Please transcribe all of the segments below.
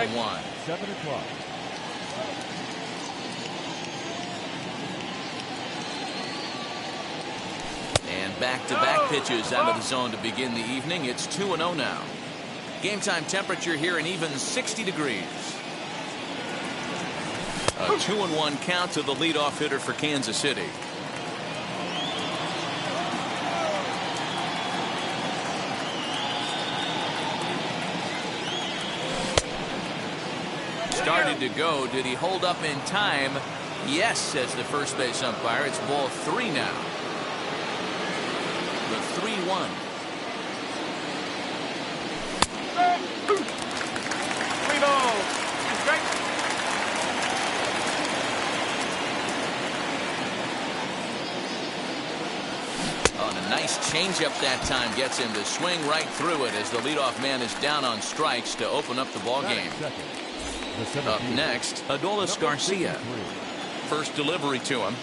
1. 7 o'clock. And back-to-back pitches out of the zone to begin the evening. It's 2-0 now. Game time temperature here an even 60 degrees. A 2-1 count to the leadoff hitter for Kansas City. Started to go. Did he hold up in time? Yes, says the first base umpire. It's ball 3 now. The 3-1. On a nice changeup that time gets him to swing right through it as the leadoff man is down on strikes to open up the ball game. Up next, Adolis Garcia. First delivery to him.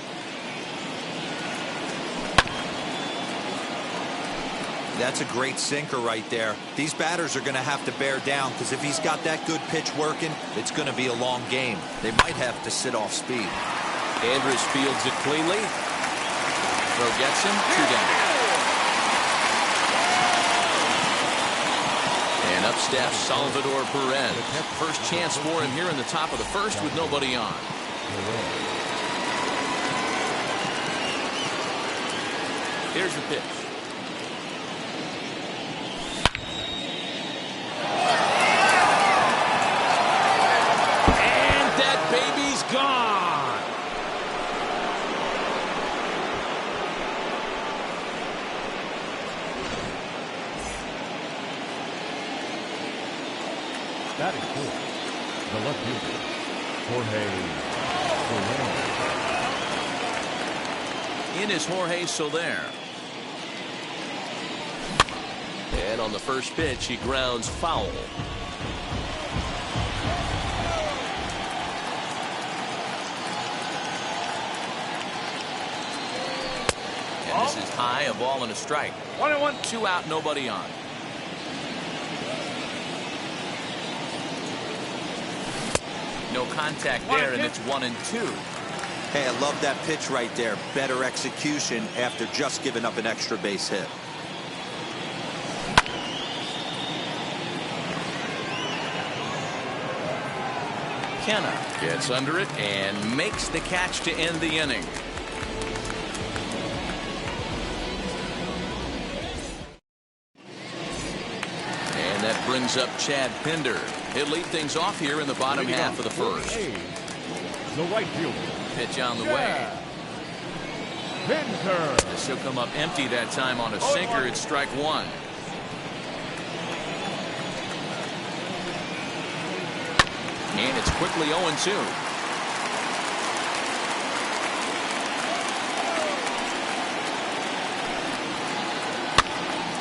That's a great sinker right there. These batters are going to have to bear down because if he's got that good pitch working, it's going to be a long game. They might have to sit off speed. Andrus fields it cleanly. Throw gets him 2 down. And up steps Salvador Perez. First chance for him here in the top of the first with nobody on. Here's the pitch. And that baby's gone. Batting fourth, the left fielder, Jorge Soler. In is Jorge Soler. And on the first pitch, he grounds foul. And this is high, a ball and a strike. 1-1. 2 out, nobody on. No contact there, and it's 1-2. Hey, I love that pitch right there. Better execution after just giving up an extra base hit. Kenna gets under it and makes the catch to end the inning. And that brings up Chad Pinder. He'll lead things off here in the bottom half of the first. The right fielder. Pitch on the way. Pinder. This will come up empty that time on a sinker. It's strike 1. And it's quickly 0-2.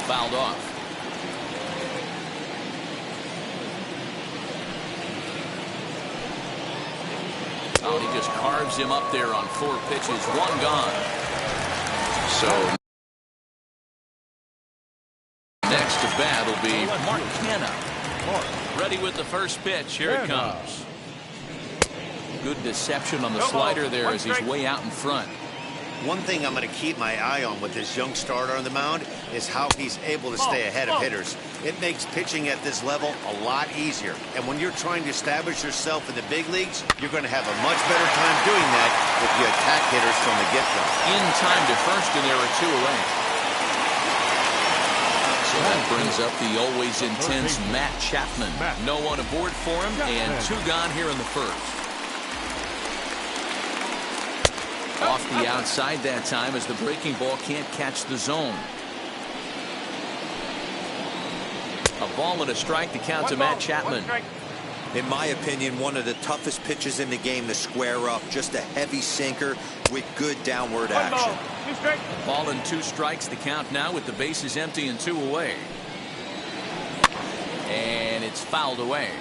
Fouled off. Oh, he just carves him up there on 4 pitches. 1 gone. So next to bat will be Mark Canha. Ready with the first pitch. Here it comes. Good deception on the slider there as he's way out in front. One thing I'm going to keep my eye on with this young starter on the mound is how he's able to stay ahead of hitters. It makes pitching at this level a lot easier. And when you're trying to establish yourself in the big leagues, you're going to have a much better time doing that if you attack hitters from the get-go. In time to first, and there are 2 away. So that brings up the always intense Matt Chapman. No one aboard for him, and 2 gone here in the first. Off the outside that time as the breaking ball can't catch the zone. A ball and a strike to count to Matt Chapman. In my opinion, one of the toughest pitches in the game to square up. Just a heavy sinker with good downward action. Ball and 2 strikes, the count now with the bases empty and 2 away. And it's fouled away.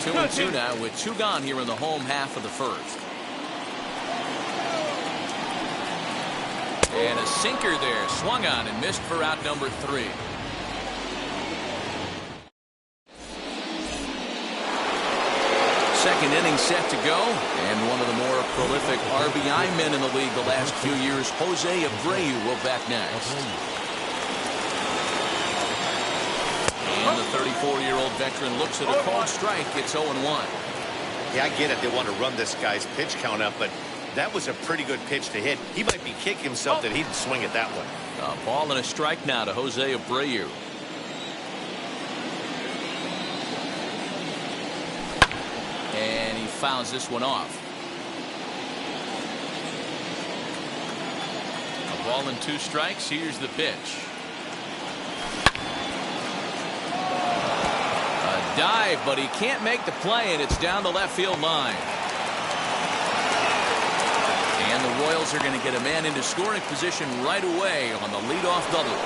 Two and 2 now with 2 gone here in the home half of the first. And a sinker there, swung on and missed for out number 3. Second inning set to go, and one of the more prolific RBI men in the league the last few years, Jose Abreu, will bat next. And the 34-year-old veteran looks at a called strike. It's 0-1. Yeah, I get it. They want to run this guy's pitch count up, but that was a pretty good pitch to hit. He might be kicking himself that he didn't swing it that way. A ball and a strike now to Jose Abreu. And he fouls this one off. A ball and 2 strikes. Here's the pitch. A dive, but he can't make the play, and it's down the left field line. And the Royals are going to get a man into scoring position right away on the leadoff double.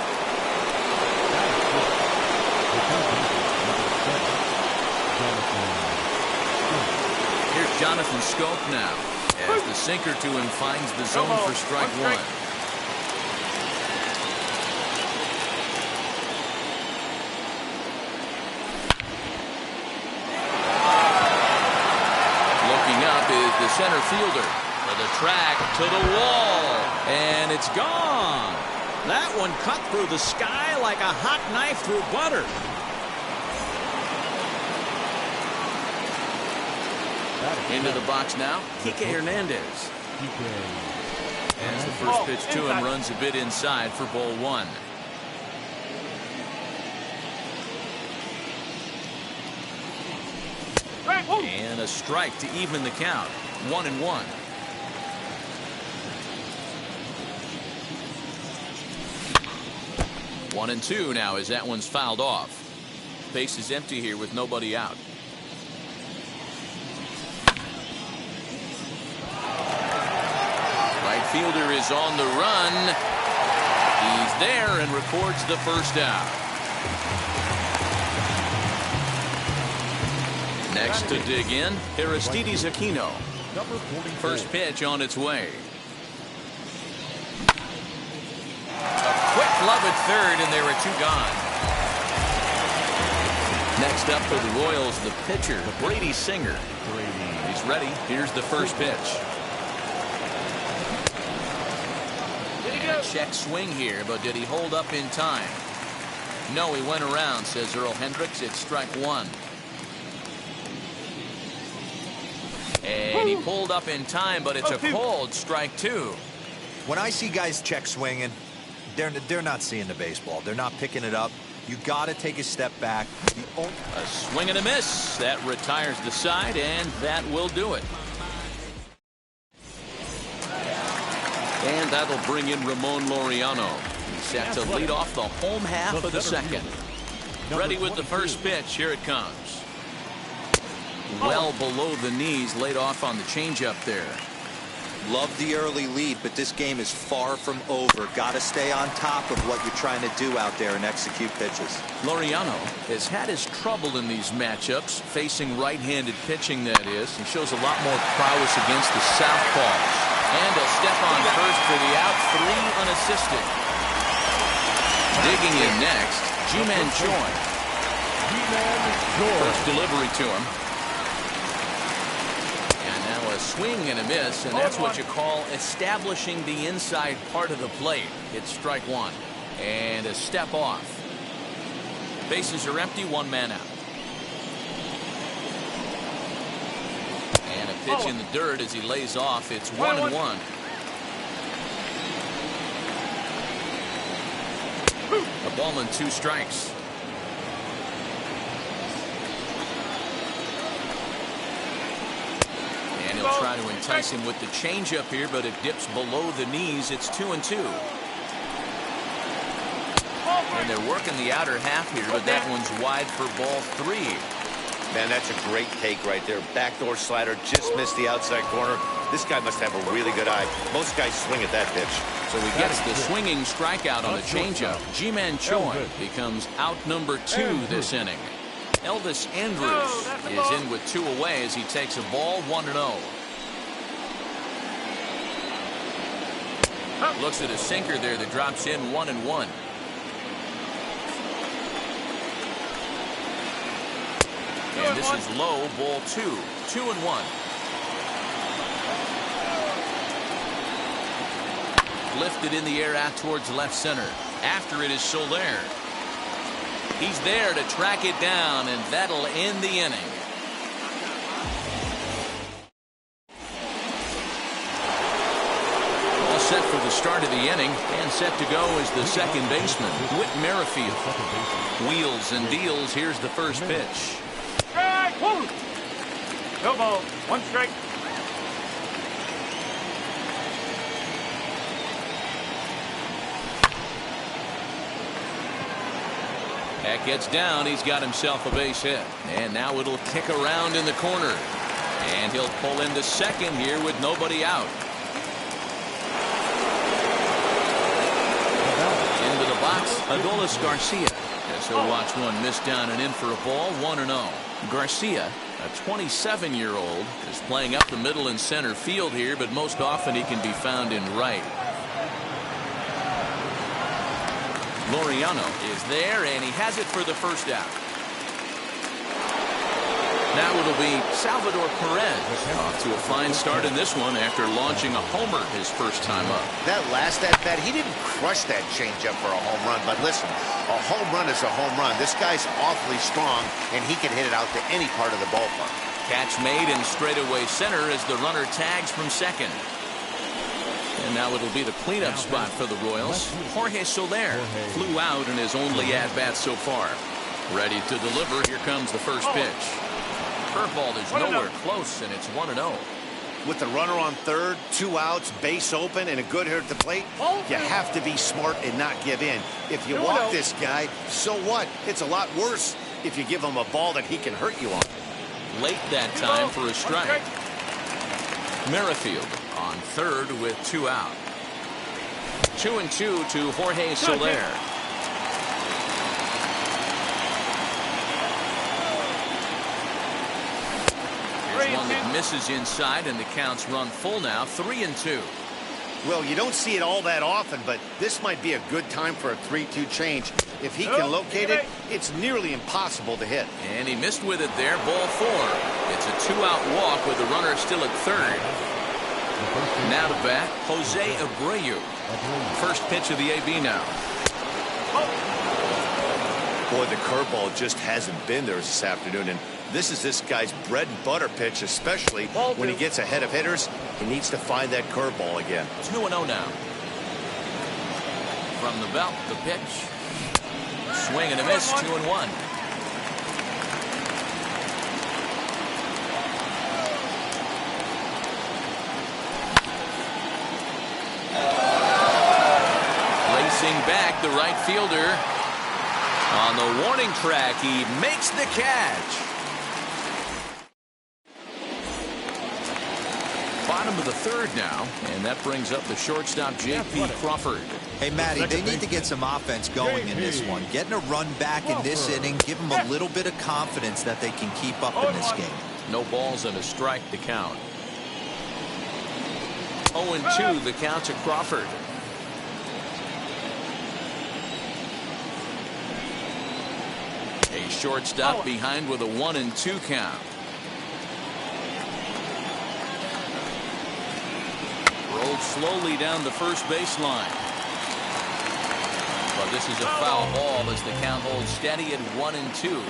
Here's Jonathan Scope now, as the sinker to him finds the zone for strike 1. Looking up is the center fielder. To the track, to the wall, and it's gone. That one cut through the sky like a hot knife through butter. Into the box now, Kike Hernandez. As the first pitch to him runs a bit inside for ball 1. And a strike to even the count. 1-1. 1-2 now as that one's fouled off. Base is empty here with nobody out. Right fielder is on the run. He's there and records the first out. Next to dig in, Aristides Aquino. First pitch on its way. Quick glove at third, and there are 2 gone. Next up for the Royals, the pitcher, Brady Singer. He's ready. Here's the first pitch. Check swing here, but did he hold up in time? No, he went around, says Earl Hendricks. It's strike 1. And he pulled up in time, but it's a cold strike 2. When I see guys check swinging, they're not seeing the baseball. They're not picking it up. You got to take a step back. A swing and a miss. That retires the side, and that will do it. And that'll bring in Ramon Laureano. He's set to lead off the home half of the second. Ready with the first pitch. Here it comes. Well below the knees, laid off on the changeup there. Love the early lead, but this game is far from over. Got to stay on top of what you're trying to do out there and execute pitches. Laureano has had his trouble in these matchups, facing right-handed pitching, that is. He shows a lot more prowess against the southpaws. And a step on first for the out, 3 unassisted. Digging in next, Ji-Man Choi. First delivery to him. A swing and a miss, and that's what you call establishing the inside part of the plate. It's strike 1 and a step off. Bases are empty, 1 man out. And a pitch in the dirt as he lays off. It's 1-1. A ball and 2 strikes. He'll try to entice him with the changeup here, but it dips below the knees. It's 2-2. And they're working the outer half here, but that one's wide for ball 3. Man, that's a great take right there. Backdoor slider, just missed the outside corner. This guy must have a really good eye. Most guys swing at that pitch. So he gets the swinging strikeout on the changeup. Ji-Man Choi becomes out number 2 this inning. Elvis Andrus is in with 2 away as he takes a ball, 1-0. Looks at a sinker there that drops in 1-1. And this is low, ball 2. 2-1. Lifted in the air out towards left center. After it is Soler. He's there to track it down, and that'll end the inning. All set for the start of the inning, and set to go is the second baseman, Whit Merrifield. Wheels and deals. Here's the first pitch. Strike! Woo! No ball. 1 strike. That gets down. He's got himself a base hit. And now it'll kick around in the corner. And he'll pull into second here with nobody out. Into the box, Adolis Garcia. As he'll watch one miss down and in for a ball, 1-0. Garcia, a 27-year-old, is playing up the middle and center field here, but most often he can be found in right. Laureano is there, and he has it for the first out. Now it'll be Salvador Perez off to a fine start in this one after launching a homer his first time up. That last at-bat, he didn't crush that changeup for a home run, but listen, a home run is a home run. This guy's awfully strong, and he can hit it out to any part of the ballpark. Catch made in straightaway center as the runner tags from second. And now it'll be the cleanup spot for the Royals. Jorge Soler flew out in his only at-bat so far. Ready to deliver. Here comes the first pitch. Curveball is nowhere close, and it's 1-0. With the runner on third, 2 outs, base open, and a good hitter at the plate, you have to be smart and not give in. If you walk this guy, so what? It's a lot worse if you give him a ball that he can hurt you on. Late that time for a strike. Merrifield on third with 2 out. 2-2 to Jorge Soler. Here's one that misses inside, and the count's run full now. 3-2. Well, you don't see it all that often, but this might be a good time for a 3-2 change. If he can locate it, it's nearly impossible to hit. And he missed with it there. Ball 4. It's a 2-out walk with the runner still at third. Now to bat, Jose Abreu. First pitch of the AB now. Boy, the curveball just hasn't been there this afternoon, and this is this guy's bread and butter pitch, especially when he gets ahead of hitters. He needs to find that curveball again. 2-0 now. From the belt, the pitch. Swing and a miss, 2-1. Back, the right fielder on the warning track. He makes the catch. Bottom of the third now, and that brings up the shortstop J.P. Crawford. Hey, Matty, they need to get some offense going in this one. Getting a run back in this inning, give them a little bit of confidence that they can keep up in this game. No balls and a strike to count. 0-2 the count to Crawford. A shortstop behind with a 1-2 count. Rolled slowly down the first baseline. But this is a foul ball as the count holds steady at 1-2.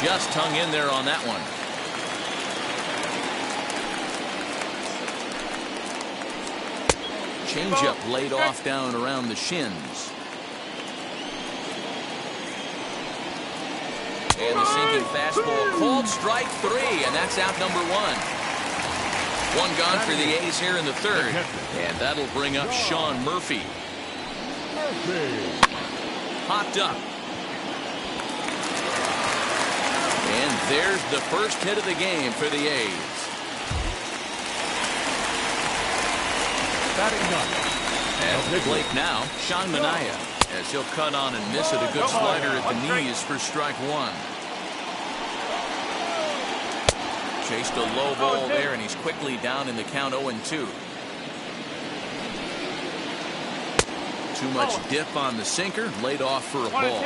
Just hung in there on that one. Changeup laid off down around the shins. And the sinking fastball called strike 3, and that's out number 1. One gone for the A's here in the third, and that'll bring up Sean Murphy. Popped up. And there's the first hit of the game for the A's. At the plate now, Sean Manaea, as he'll cut on and miss it. A good slider at the knees for strike 1. Chased a low ball there, and he's quickly down in the count 0-2. Too much dip on the sinker, laid off for a ball.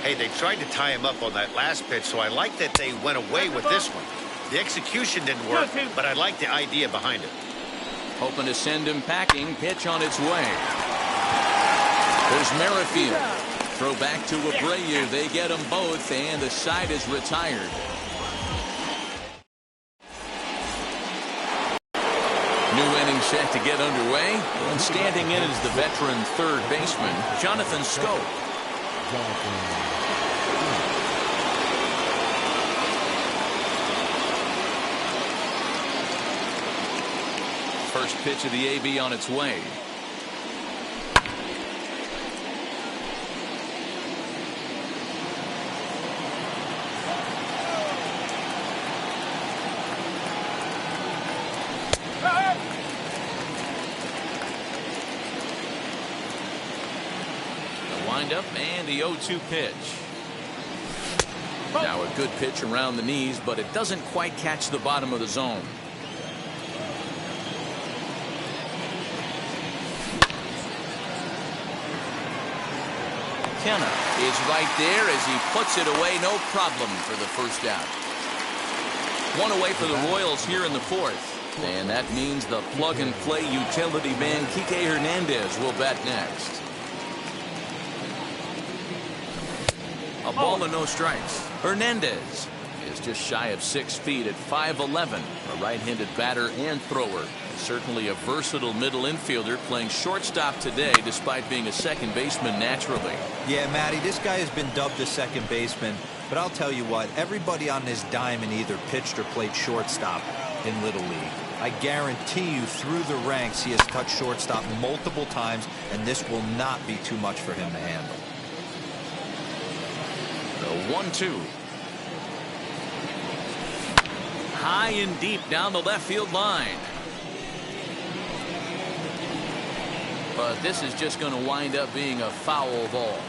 Hey, they tried to tie him up on that last pitch, so I like that they went away with this one. The execution didn't work, but I like the idea behind it. Hoping to send him packing. Pitch on its way. There's Merrifield. Throw back to Abreu. They get them both, and the side is retired. New inning set to get underway. And standing in is the veteran third baseman, Jonathan Scope. First pitch of the AB on its way. The windup and the 0-2 pitch. Now a good pitch around the knees, but it doesn't quite catch the bottom of the zone. McKenna is right there as he puts it away. No problem for the first out. One away for the Royals here in the fourth. And that means the plug-and-play utility man Kike Hernandez will bat next. A ball and no strikes. Hernandez is just shy of 6 feet at 5'11", a right-handed batter and thrower. Certainly a versatile middle infielder, playing shortstop today despite being a second baseman naturally. Yeah, Matty, this guy has been dubbed a second baseman, but I'll tell you what, everybody on this diamond either pitched or played shortstop in Little League. I guarantee you through the ranks he has touched shortstop multiple times, and this will not be too much for him to handle. The 1-2. High and deep down the left field line. But this is just going to wind up being a foul ball.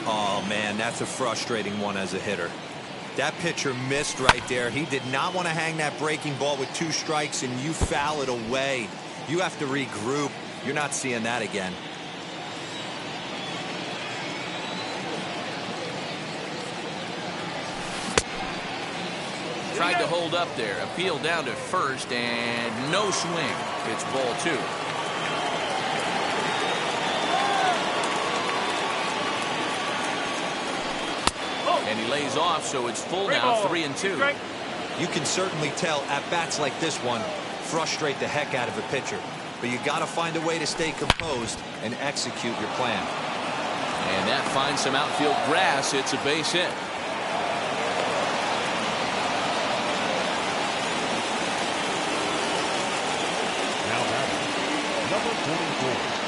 Oh, man, that's a frustrating one as a hitter. That pitcher missed right there. He did not want to hang that breaking ball with 2 strikes, and you foul it away. You have to regroup. You're not seeing that again. Tried to hold up there. Appeal down to first, and no swing. It's ball 2. And he lays off, so it's full now, 3-2. You can certainly tell at-bats like this one frustrate the heck out of a pitcher. But you got to find a way to stay composed and execute your plan. And that finds some outfield grass. It's a base hit. Now batting, number 44.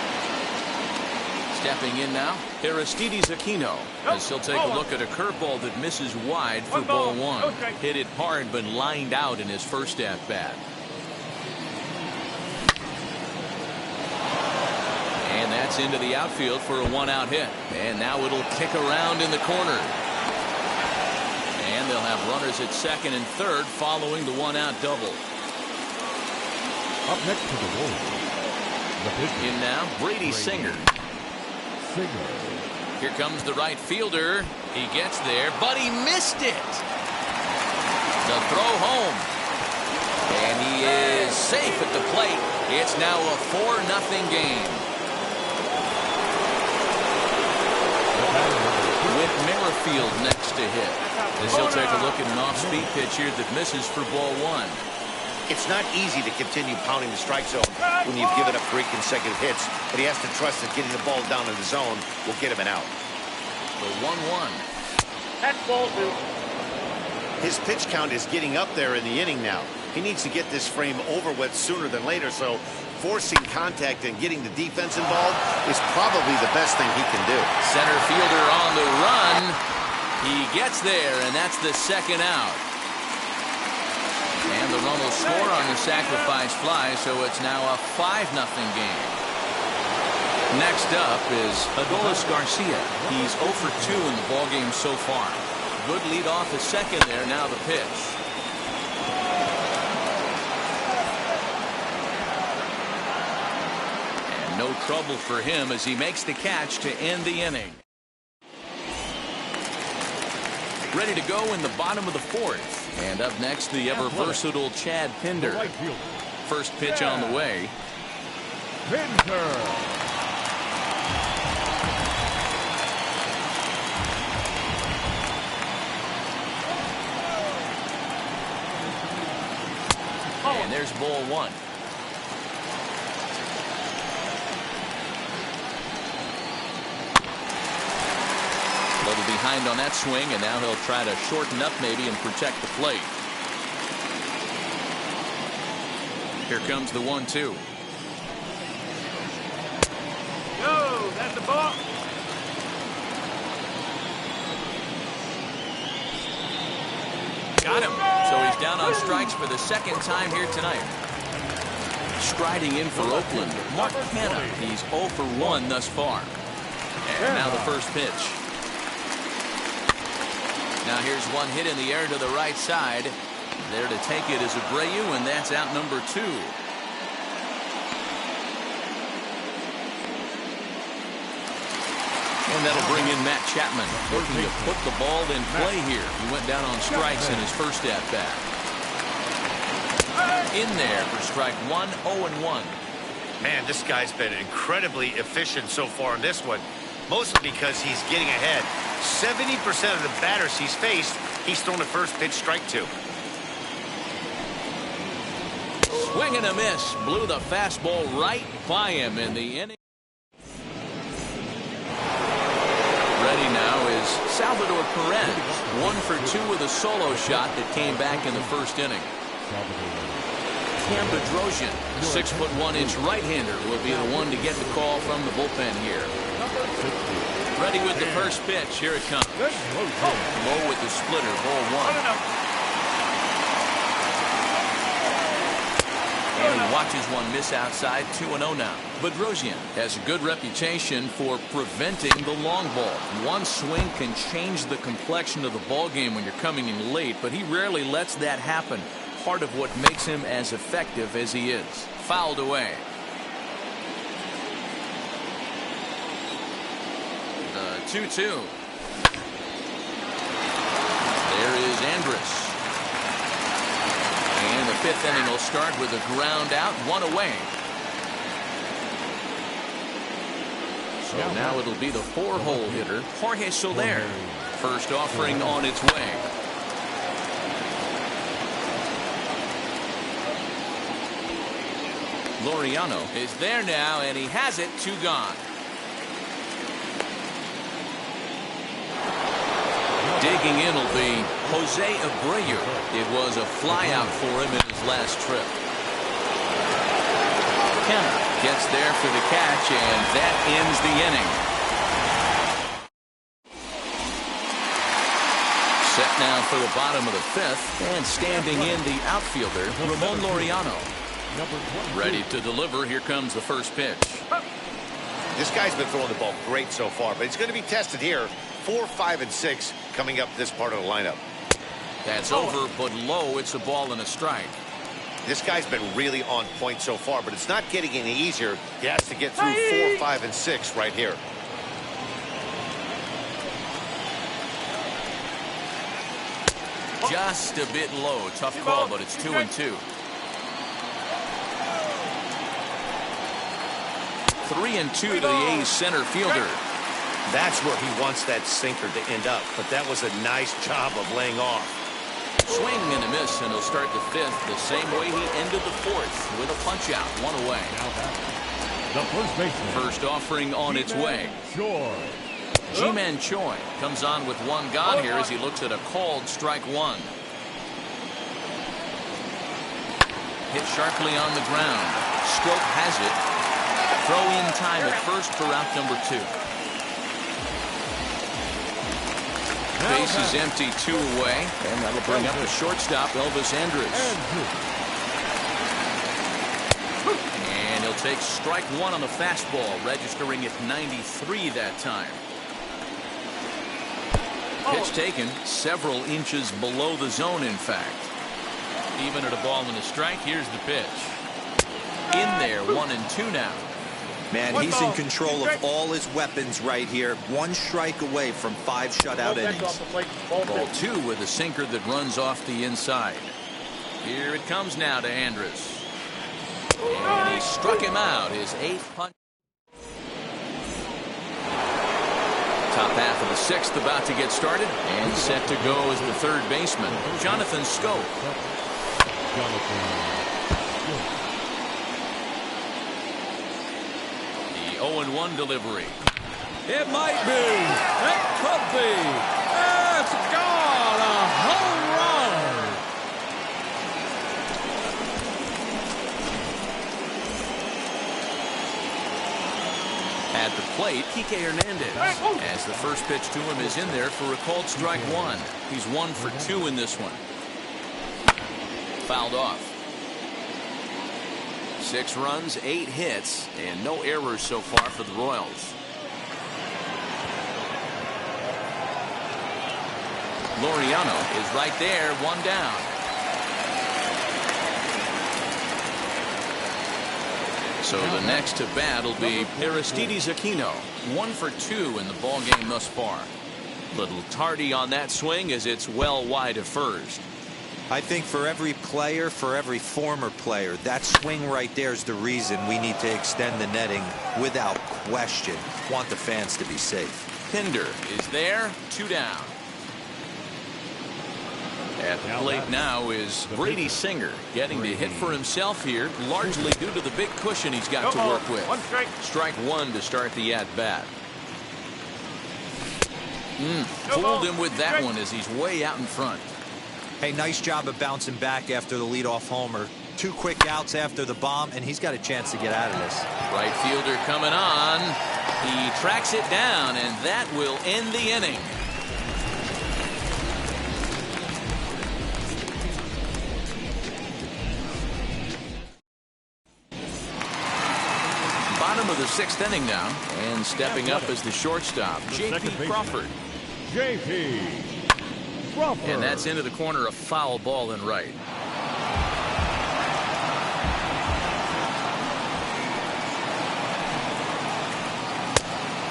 Stepping in now, Aristides Aquino, as he'll take a look at a curveball that misses wide for ball 1. Hit it hard, but lined out in his first at-bat. And that's into the outfield for a 1-out hit. And now it'll kick around in the corner. And they'll have runners at second and third following the 1-out double. Up next to the Royals, the pitcher. In now, Brady Singer. Here comes the right fielder. He gets there, but he missed it. The throw home. And he is safe at the plate. It's now a 4-0 game. With Merrifield next to hit, as he'll take a look at an off-speed pitch here that misses for ball 1. It's not easy to continue pounding the strike zone when you've given up 3 consecutive hits, but he has to trust that getting the ball down in the zone will get him an out. The 1-1. That's ball 2. His pitch count is getting up there in the inning now. He needs to get this frame over with sooner than later, so forcing contact and getting the defense involved is probably the best thing he can do. Center fielder on the run. He gets there, and that's the 2nd out. And the run will score on the sacrifice fly, so it's now a 5-0 game. Next up is Adolis Garcia. He's 0 for 2 in the ballgame so far. Good lead off at second there. Now the pitch. No trouble for him as he makes the catch to end the inning. Ready to go in the bottom of the fourth. And up next, the ever-versatile Chad Pinder. First pitch on the way. Pinder. And there's ball one. A little behind on that swing, and now he'll try to shorten up maybe and protect the plate. Here comes the 1-2. Yo, that's the ball. Got him. So he's down on strikes for the second time here tonight. Striding in for Oakland, Mark Canha. He's 0 for 1 thus far. And now the first pitch. Now here's one hit in the air to the right side. There to take it is Abreu, and that's out number 2. And that'll bring in Matt Chapman, looking to put the ball in play here. He went down on strikes in his first at-bat. In there for strike 1, 0-1. Man, this guy's been incredibly efficient so far in this one, mostly because he's getting ahead. 70% of the batters he's faced, he's thrown a first pitch strike to. Swing and a miss. Blew the fastball right by him in the inning. Ready now is Salvador Perez. 1 for 2 with a solo shot that came back in the first inning. Cam Bedrosian, 6'1" right-hander, will be the one to get the call from the bullpen here. Ready with the first pitch. Here it comes. Low with the splitter. Ball 1. And he watches one miss outside. 2-0 now. Bedrosian has a good reputation for preventing the long ball. One swing can change the complexion of the ball game when you're coming in late, but he rarely lets that happen. Part of what makes him as effective as he is. Fouled away. The 2-2. There is Andrus. And the 5th inning will start with a ground out, 1 away. So now it'll be the 4-hole hitter, Jorge Soler. First offering on its way. Laureano is there now, and he has it. 2 gone. Digging in will be Jose Abreu. It was a flyout for him in his last trip. Canha gets there for the catch, and that ends the inning. Set now for the bottom of the 5th, and standing in the outfielder, Ramon Laureano. Ready to deliver. Here comes the first pitch. This guy's been throwing the ball great so far, but he's going to be tested here. 4, 5, and 6 coming up this part of the lineup. That's over, but low. It's a ball and a strike. This guy's been really on point so far, but it's not getting any easier. He has to get through 4, 5, and 6 right here. Just a bit low. Tough call, but it's 2-2. 3-2 to the A's center fielder. That's where he wants that sinker to end up, but that was a nice job of laying off. Swing and a miss, and he'll start the 5th the same way he ended the 4th with a punch out, 1 away. The first baseman. First offering on its way. Ji-Man Choi comes on with 1 gone here as he looks at a called strike 1. Hit sharply on the ground. Stroke has it. Throw in time at first for out number 2. Base is empty, 2 away, and that'll bring up the shortstop, Elvis Andrus. And he'll take strike 1 on the fastball, registering at 93 that time. Pitch taken several inches below the zone, in fact. Even at a ball and a strike, here's the pitch. In there, 1-2 now. Man, One he's ball. in control of all his weapons right here. One strike away from 5 shutout innings. Ball 2 with a sinker that runs off the inside. Here it comes now to Andrus. And he struck him out, his 8th punch. Top half of the 6th about to get started, and set to go as the 3rd baseman, Jonathan Schoop. The 0-1 delivery. It might be. It could be. It's gone. A home run. At the plate, Kike Hernandez, as the first pitch to him is in there for a called strike 1. He's 1 for 2 in this one. Fouled off. 6 runs, 8 hits, and no errors so far for the Royals. Laureano is right there, 1 down. So the next to bat will be Aristides Aquino, 1 for 2 in the ball game thus far. Little tardy on that swing as it's well wide of first. I think for every player, for every former player, that swing right there is the reason we need to extend the netting without question. Want the fans to be safe. Pinder is there, 2 down. At the plate now is Brady Singer, getting to hit for himself here, largely due to the big cushion he's got to work with. 1 strike. Strike 1 to start the at-bat. Fooled him with that one as he's way out in front. Hey, nice job of bouncing back after the leadoff homer. 2 quick outs after the bomb, and he's got a chance to get out of this. Right fielder coming on. He tracks it down, and that will end the inning. Bottom of the 6th inning now, and stepping up as the shortstop, J.P. Crawford. J.P. Crawford. And that's into the corner, a foul ball and right.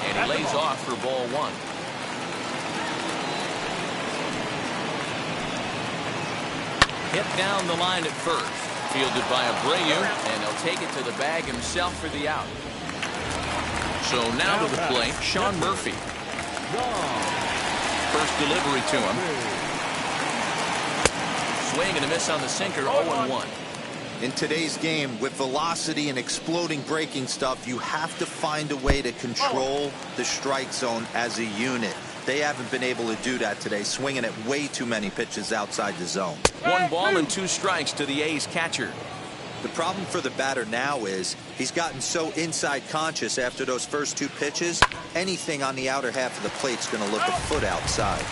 And he lays off for ball 1. Hit down the line at first. Fielded by Abreu, and he'll take it to the bag himself for the out. So now to the plate, Sean Murphy. First delivery to him. Swing and a miss on the sinker, 0-1. In today's game, with velocity and exploding breaking stuff, you have to find a way to control the strike zone as a unit. They haven't been able to do that today, swinging at way too many pitches outside the zone. 1 ball and 2 strikes to the A's catcher. The problem for the batter now is he's gotten so inside conscious after those first 2 pitches, anything on the outer half of the plate's going to look a foot outside.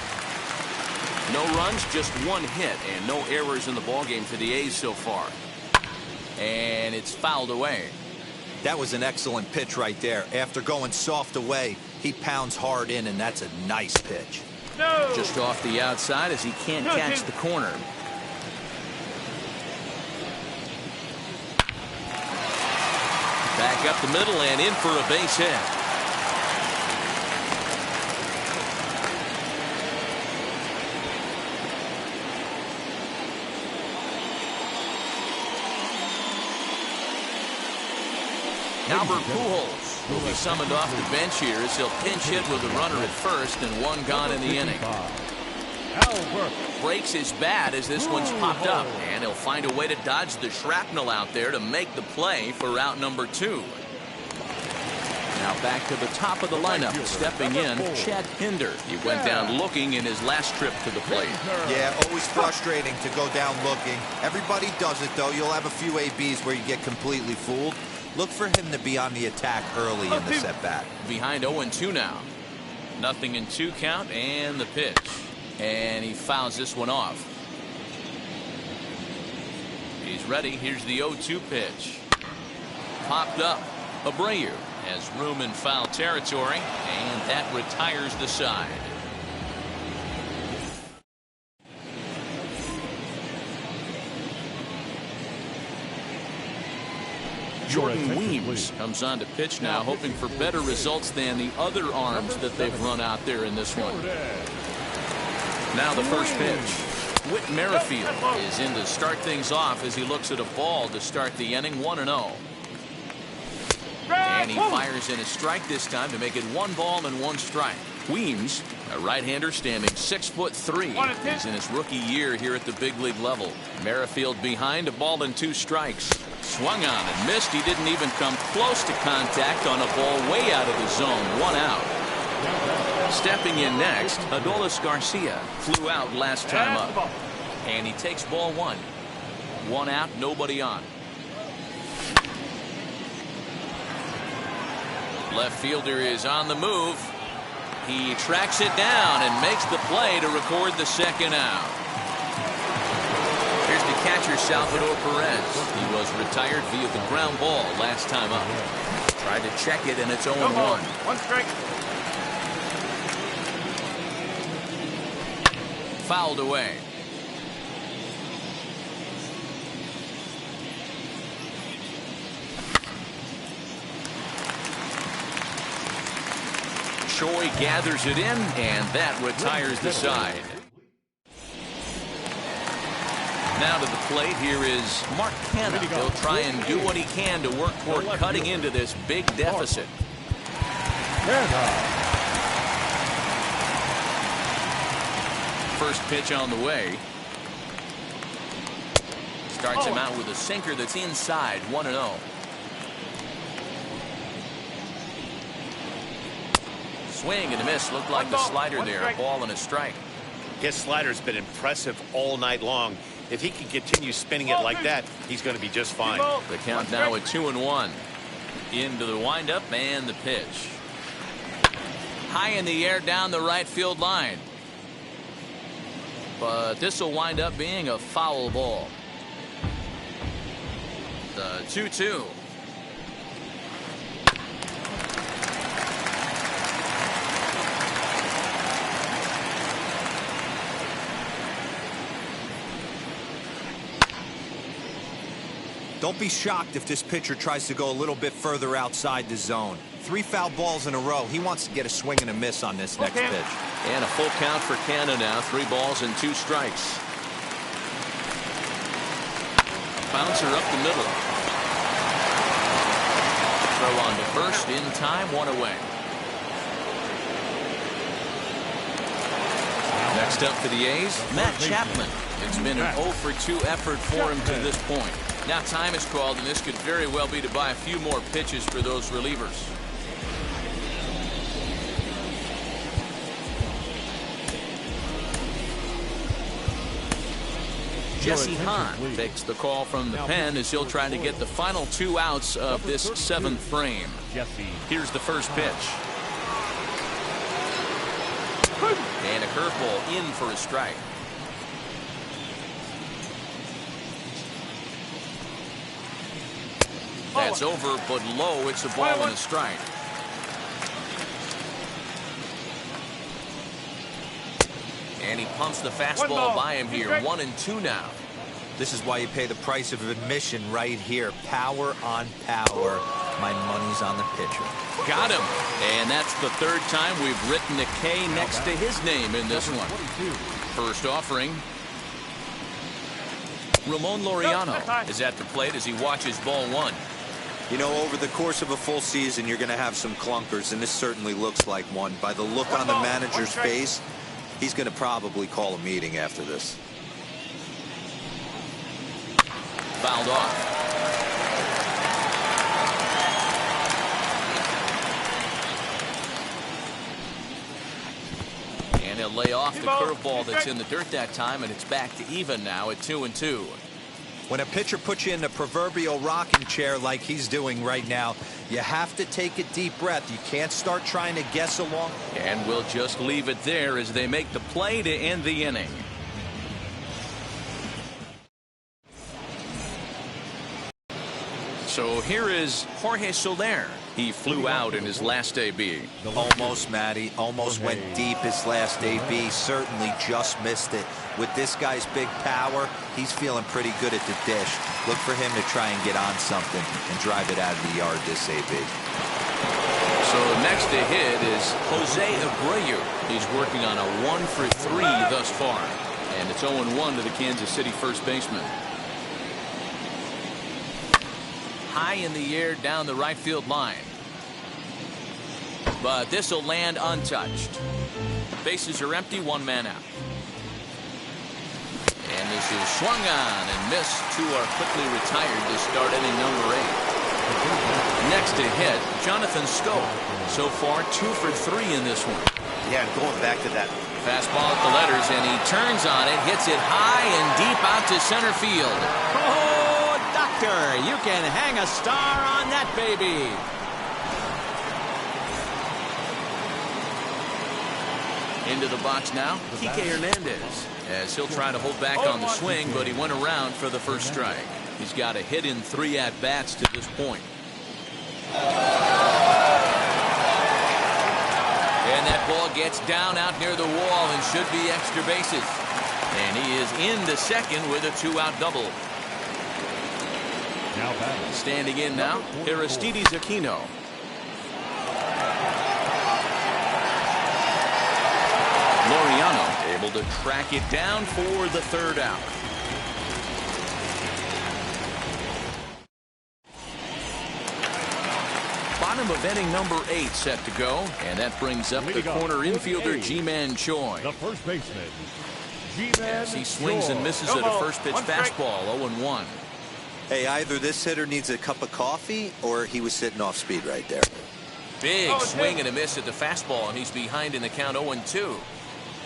No runs, just 1 hit, and no errors in the ballgame for the A's so far. And it's fouled away. That was an excellent pitch right there. After going soft away, he pounds hard in, and that's a nice pitch. No. Just off the outside as he can't catch the corner. Back up the middle and in for a base hit. Albert Pujols will be summoned off the bench here as he'll pinch hit with a runner at first and 1 gone in the inning. Albert Breaks his bat as this one's popped up, and he'll find a way to dodge the shrapnel out there to make the play for out number 2. Now back to the top of the lineup, stepping in, Chad Pinder. He went down looking in his last trip to the plate. Yeah, always frustrating to go down looking. Everybody does it, though. You'll have a few ABs where you get completely fooled. Look for him to be on the attack early in the at-bat. Behind 0-2 now. Nothing in 2 count, and the pitch. And he fouls this one off. He's ready. Here's the 0-2 pitch. Popped up. Abreu has room in foul territory, and that retires the side. Jordan Weems comes on to pitch now, hoping for better results than the other arms that they've run out there in this one. Now the first pitch. Whit Merrifield is in to start things off as he looks at a ball to start the inning, 1-0. And he fires in a strike this time to make it 1 ball and 1 strike. Weems, a right-hander standing 6'3". He's in his rookie year here at the big league level. Merrifield behind, a ball and 2 strikes. Swung on and missed. He didn't even come close to contact on a ball way out of the zone. 1 out. Stepping in next, Adolis Garcia flew out last time up. And he takes ball 1. 1 out, nobody on. Left fielder is on the move. He tracks it down and makes the play to record the 2nd out. Here's the catcher, Salvador Perez. He was retired via the ground ball last time up. Tried to check it, and it's 0-1. 1 strike. Fouled away. Choi gathers it in, and that retires the side. Now to the plate, here is Mark Canha. He'll try and do what he can to work toward cutting into this big deficit. First pitch on the way. Starts him out with a sinker that's inside, 1-0. Swing and a miss. Looked like the slider there. A ball and a strike. His slider's been impressive all night long. If he can continue spinning it like that, he's going to be just fine. The count now at 2-1. Into the windup and the pitch. High in the air down the right field line. But this will wind up being a foul ball. The 2-2. Don't be shocked if this pitcher tries to go a little bit further outside the zone. 3 foul balls in a row. He wants to get a swing and a miss on this next pitch. And a full count for Canha now. 3 balls and 2 strikes. Bouncer up the middle. Throw on to first in time, 1 away. Next up for the A's, Matt Chapman. It's been an 0 for 2 effort for him to this point. Now time is called, and this could very well be to buy a few more pitches for those relievers. Jesse Hahn takes the call from the pen as he'll try to get the final 2 outs of this 7th frame. Here's the first pitch. And a curveball in for a strike. That's over, but low. It's a ball and a strike. And he pumps the fastball by him here. 1-2 now. This is why you pay the price of admission right here. Power on power. My money's on the pitcher. Got him. And that's the 3rd time we've written a K next to his name in this one. First offering. Ramon Laureano is at the plate as he watches ball 1. You know, over the course of a full season, you're going to have some clunkers, and this certainly looks like one. By the look on the manager's face, he's going to probably call a meeting after this. Fouled off. And he'll lay off the curveball that's in the dirt that time, and it's back to even now at 2-2. When a pitcher puts you in the proverbial rocking chair like he's doing right now, you have to take a deep breath. You can't start trying to guess along. And we'll just leave it there as they make the play to end the inning. So here is Jorge Soler. He flew out in his last AB. Almost, Matty. Almost went deep his last AB. Certainly just missed it. With this guy's big power, he's feeling pretty good at the dish. Look for him to try and get on something and drive it out of the yard this AB. So next to hit is Jose Abreu. He's working on a 1-for-3 thus far. And it's 0-1 to the Kansas City first baseman. High in the air down the right field line. But this will land untouched. Bases are empty, one man out. And this is swung on and missed. Two are quickly retired to start inning number 8. Next to hit, Jonathan Schoop. So far 2 for 3 in this one. Yeah, going back to that fastball at the letters, and he turns on it, hits it high and deep out to center field. Oh, doctor, you can hang a star on that baby. Into the box now, Kike Hernandez, as he'll try to hold back on the swing, but he went around for the first strike. He's got a hit in 3 at-bats to this point. And that ball gets down out near the wall and should be extra bases. And he is into second with a 2-out double. Standing in now, Aristides Aquino. Laureano able to track it down for the 3rd out. Bottom of inning number 8 set to go, and that brings up the corner infielder Ji-Man Choi. The first baseman, As he swings and misses at a first pitch fastball, 0-1. Hey, either this hitter needs a cup of coffee or he was sitting off speed right there. Big swing and a miss at the fastball, and he's behind in the count 0-2.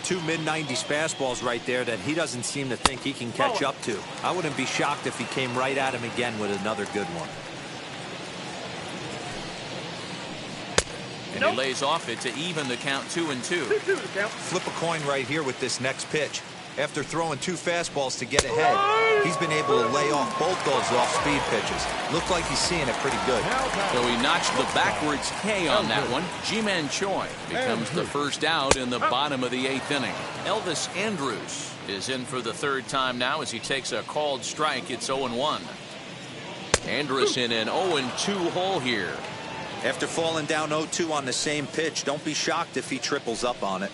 2 mid-90s fastballs right there that he doesn't seem to think he can catch up to. I wouldn't be shocked if he came right at him again with another good one. And he lays off it to even the count 2-2. Flip a coin right here with this next pitch. After throwing 2 fastballs to get ahead, he's been able to lay off both those off-speed pitches. Looked like he's seeing it pretty good. So he notched the backwards K on that one. Ji-Man Choi becomes the first out in the bottom of the 8th inning. Elvis Andrus is in for the 3rd time now as he takes a called strike. It's 0-1. Andrus in an 0-2 hole here. After falling down 0-2 on the same pitch, don't be shocked if he triples up on it.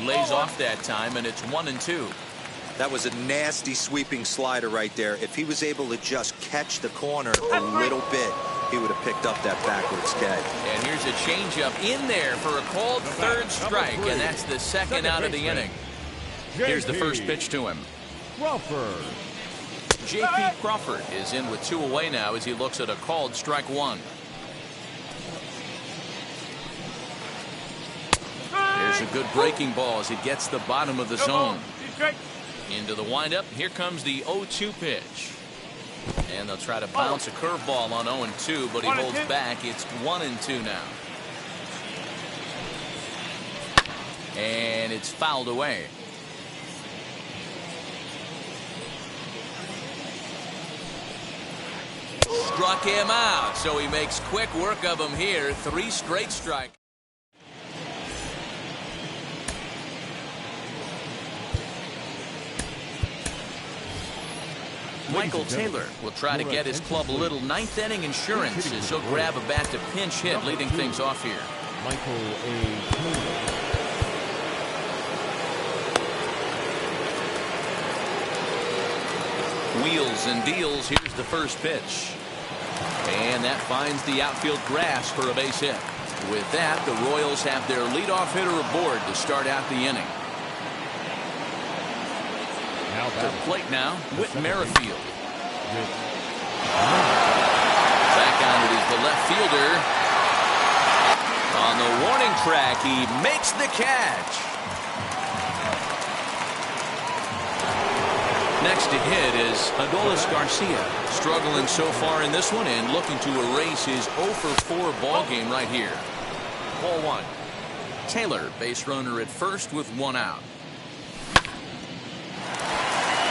Lays off that time, and it's 1-2. That was a nasty sweeping slider right there. If he was able to just catch the corner a little bit, he would have picked up that backwards K. And here's a changeup in there for a called 3rd strike, and that's the 2nd out of the inning. Here's the first pitch to him. Crawford. J.P. Crawford is in with 2 away now as he looks at a called strike 1. There's a good breaking ball as he gets the bottom of the zone. Into the windup. Here comes the 0-2 pitch. And they'll try to bounce a curveball on 0-2, but he holds back. It's 1-2 now. And it's fouled away. Struck him out, so he makes quick work of him here. 3 straight strikes. Michael Taylor will try to get his club a little 9th inning insurance as he'll grab a bat to pinch hit, leading things off here. Michael A. Taylor. Wheels and deals. Here's the first pitch. And that finds the outfield grass for a base hit. With that, the Royals have their leadoff hitter aboard to start out the inning. To the plate now, Whit Merrifield. Back on it is the left fielder. On the warning track, he makes the catch. Next to hit is Adolis Garcia. Struggling so far in this one and looking to erase his 0-for-4 ball game right here. Ball 1. Taylor, base runner at first with 1 out.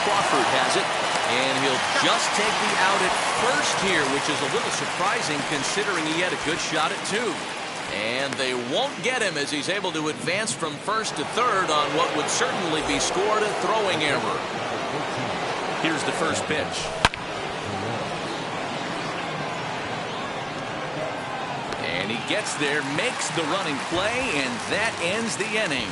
Crawford has it. And he'll just take the out at first here, which is a little surprising considering he had a good shot at 2. And they won't get him as he's able to advance from first to third on what would certainly be scored a throwing error. Here's the first pitch. And he gets there, makes the running play, and that ends the inning.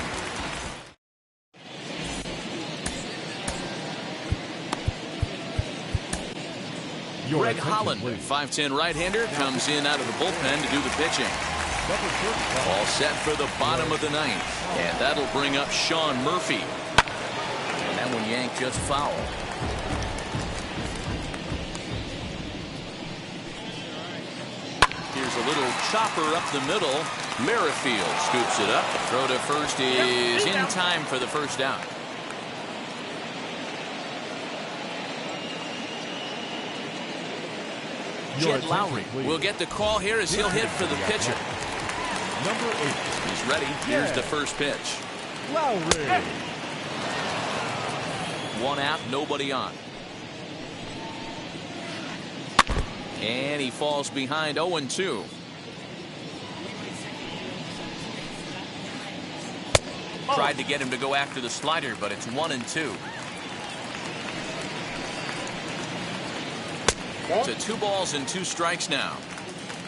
Greg Holland, 5'10" right-hander, comes in out of the bullpen to do the pitching. All set for the bottom of the 9th. And that'll bring up Sean Murphy. And that one yanked just foul. Here's a little chopper up the middle. Merrifield scoops it up. Throw to first is in time for the first down. Jed Lowry will get the call here as he'll hit for the pitcher. Number 8. He's ready. Here's the first pitch. Lowry. 1 out, nobody on. And he falls behind 0-2. Tried to get him to go after the slider, but it's 1-2. To 2 balls and 2 strikes now.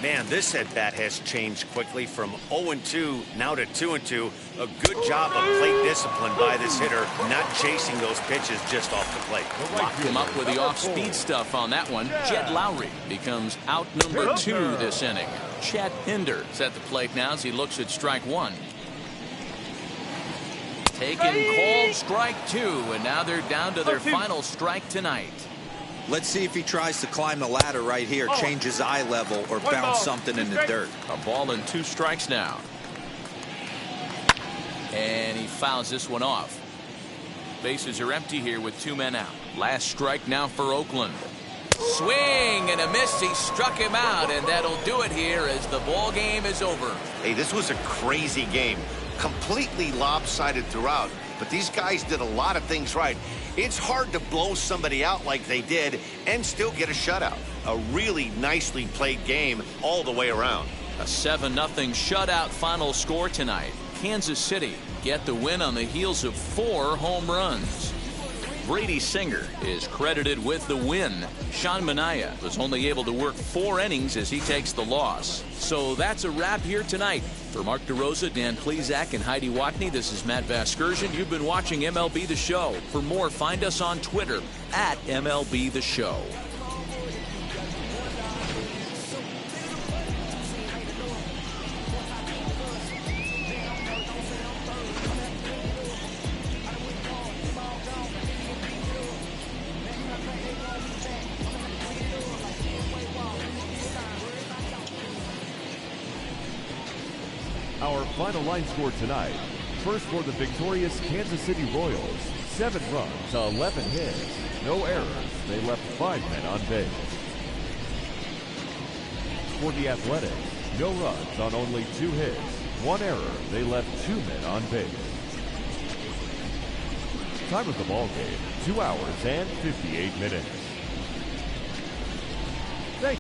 Man, this at bat has changed quickly from 0-2 now to 2-2. A good job of plate discipline by this hitter, not chasing those pitches just off the plate. Locked him up with the off-speed stuff on that one. Jed Lowry becomes out number 2 this inning. Chad Pinder is at the plate now as he looks at strike 1. Taken called strike 2, and now they're down to their final strike tonight. Let's see if he tries to climb the ladder right here, change his eye level, or bounce something in the dirt. A ball and 2 strikes now. And he fouls this one off. Bases are empty here with 2 men out. Last strike now for Oakland. Swing and a miss. He struck him out, and that'll do it here as the ball game is over. Hey, this was a crazy game. Completely lopsided throughout, but these guys did a lot of things right. It's hard to blow somebody out like they did and still get a shutout. A really nicely played game all the way around. A 7-0 shutout final score tonight. Kansas City get the win on the heels of 4 home runs. Brady Singer is credited with the win. Sean Manaea was only able to work 4 innings as he takes the loss. So that's a wrap here tonight. For Mark DeRosa, Dan Plesac, and Heidi Watney, this is Matt Vasgersian. You've been watching MLB The Show. For more, find us on Twitter at MLB The Show. Our final line score tonight. First for the victorious Kansas City Royals. 7 runs, 11 hits, no errors. They left 5 men on base. For the Athletics, no runs on only 2 hits, 1 error. They left 2 men on base. Time of the ball game, 2 hours and 58 minutes.